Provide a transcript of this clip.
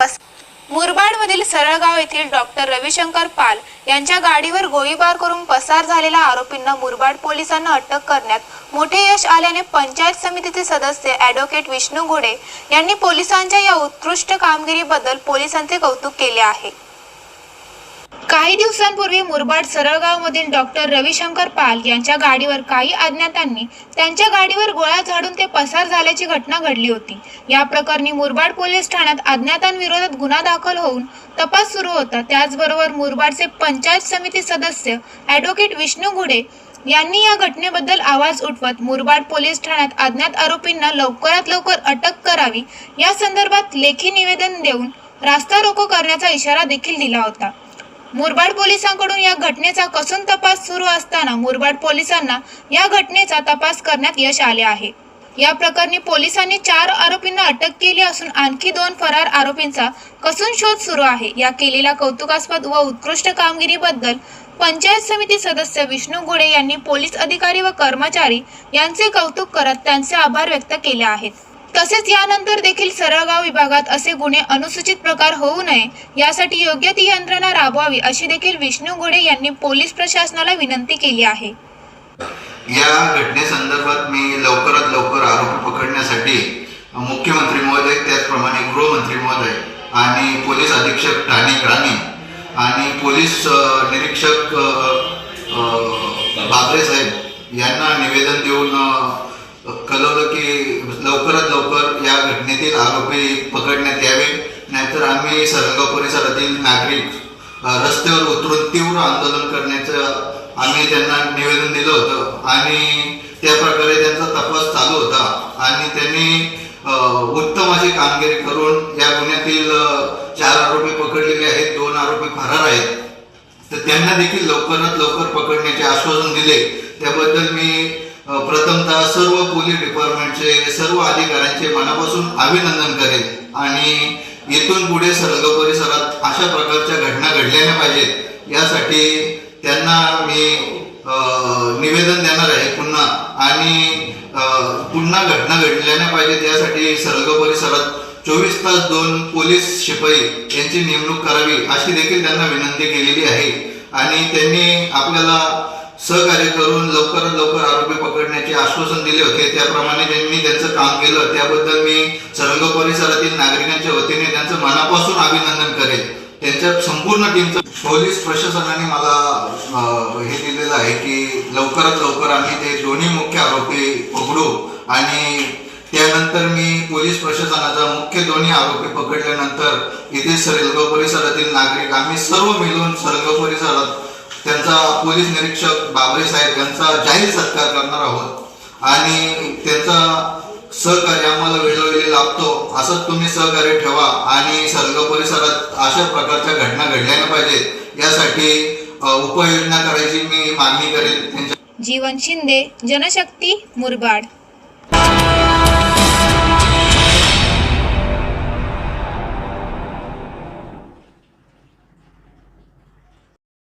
मुरबाडमधील सरळगाव येथील डॉक्टर रविशंकर पाल यांच्या गाडीवर गोळीबार करून पसार झालेल्या आरोपींना मुरबाड पोलिसांना अटक करण्यात मोठे यश आल्याने पंचायत समितीचे सदस्य ॲडव्होकेट विष्णू घोडे यांनी पोलिसांच्या या उत्कृष्ट कामगिरीबद्दल पोलिसांचे कौतुक केले आहे। काही दिवसांपूर्वी मुरबाड सरळगावमधील डॉक्टर रविशंकर पाल यांच्या गाडीवर काही अज्ञातांनी त्यांच्या गाडीवर गोळ्या झाडून ते पसार झाल्याची घटना घडली होती। या प्रकरणी मुरबाड पोलीस ठाण्यात अज्ञातांविरोधात गुन्हा दाखल होऊन तपास सुरू होता। त्याचबरोबर मुरबाडचे पंचायत समिती सदस्य ॲडव्होकेट विष्णू घोडे यांनी या घटनेबद्दल आवाज उठवत मुरबाड पोलीस ठाण्यात अज्ञात आरोपींना लवकरात लवकर अटक करावी या संदर्भात लेखी निवेदन देऊन रास्ता रोको करण्याचा इशारा देखील दिला होता। मुरबाड पोलिसांकडून या घटनेचा कसून तपास सुरू असताना मुरबाड पोलिसांना या घटनेचा तपास करण्यात यश आले आहे। या प्रकरणी पोलिसांनी 4 आरोपींना अटक केली असून आणखी 2 फरार आरोपींचा कसून शोध सुरू आहे। या केलेल्या कौतुकास्पद व उत्कृष्ट कामगिरीबद्दल पंचायत समिती सदस्य विष्णू घोडे यांनी पोलीस अधिकारी व कर्मचारी यांचे कौतुक करत त्यांचे आभार व्यक्त केले आहेत। तसेच यानंतर देखील सरळगाव विभागात असे गुन्हे अनुसूचित प्रकार होऊ नये यासाठी योग्य ती यंत्रणा राबवावी अशी देखील विष्णू घोडे यांनी पोलीस प्रशासनाला विनंती केली आहे। या घटनेसंदर्भात मी लवकरात लवकर आरोपी पकडण्यासाठी मुख्यमंत्री महोदय, त्याचप्रमाणे गृहमंत्री महोदय आणि पोलीस अधीक्षक ठाणे ग्रामीण आणि पोलीस निरीक्षक बाबरे साहेब यांना निवेदन देऊन कळवलं की लवकरात लवकर या घटनेतील आरोपी पकडण्यात यावे, नाहीतर आम्ही सरळगाव परिसरातील नागरिक रस्त्यावर उतरून तीव्र आंदोलन करण्याचं आम्ही त्यांना निवेदन दिलं होतं आणि त्या प्रकारे त्यांचा तपास चालू होता आणि त्यांनी उत्तम अशी कामगिरी करून या गुन्ह्यातील 4 आरोपी पकडलेले आहेत, 2 आरोपी फरार आहेत, तर त्यांना देखील लवकरात लवकर पकडण्याचे आश्वासन दिले। त्याबद्दल मी प्रथमतः सर्व पोलीस डिपार्टमेंटचे सर्व अधिकाऱ्यांचे मनापासून अभिनंदन करेन आणि येथून पुढे सरळगाव परिसरात अशा प्रकारच्या घटना घडल्या नाही पाहिजेत यासाठी त्यांना मी निवेदन देणार आहे पुन्हा, आणि पुन्हा घटना घडल्या नाही पाहिजेत यासाठी सरळगाव परिसरात 24 तास 2 पोलीस शिपाई यांची नेमणूक करावी अशी देखील त्यांना विनंती केलेली आहे आणि त्यांनी आपल्याला सहकार्य करून लवकरात लवकर आरोपी पकडण्याचे आश्वासन दिले होते। त्याप्रमाणे त्यांनी त्यांचं काम केलं, त्याबद्दल मी सरळगाव परिसरातील नागरिकांच्या वतीने त्यांचं मनापासून अभिनंदन करेन। त्यांच्या संपूर्ण टीमचं पोलीस प्रशासनाने मला हे दिलेलं आहे की लवकरात लवकर आम्ही ते दोन्ही मुख्य आरोपी पकडू आणि त्यानंतर मी पोलीस प्रशासनाचा मुख्य दोन्ही आरोपी पकडल्यानंतर इथे सरळगाव परिसरातील नागरिक आम्ही सर्व मिळून सरळगाव परिसरात त्यांचा पोलीस निरीक्षक बाबरे साहेब यांचा जाहीर सत्कार करणार आहोत आणि त्यांचा सहकार्य आम्हाला वेळोवेळी लाभतो असंच तुम्ही सहकार्य ठेवा आणि सरळगाव परिसरात अशा प्रकारच्या घटना घडल्या नाही पाहिजेत यासाठी उपाययोजना करायची मी मागणी करेन। जीवन शिंदे, जनशक्ती, मुरबाड।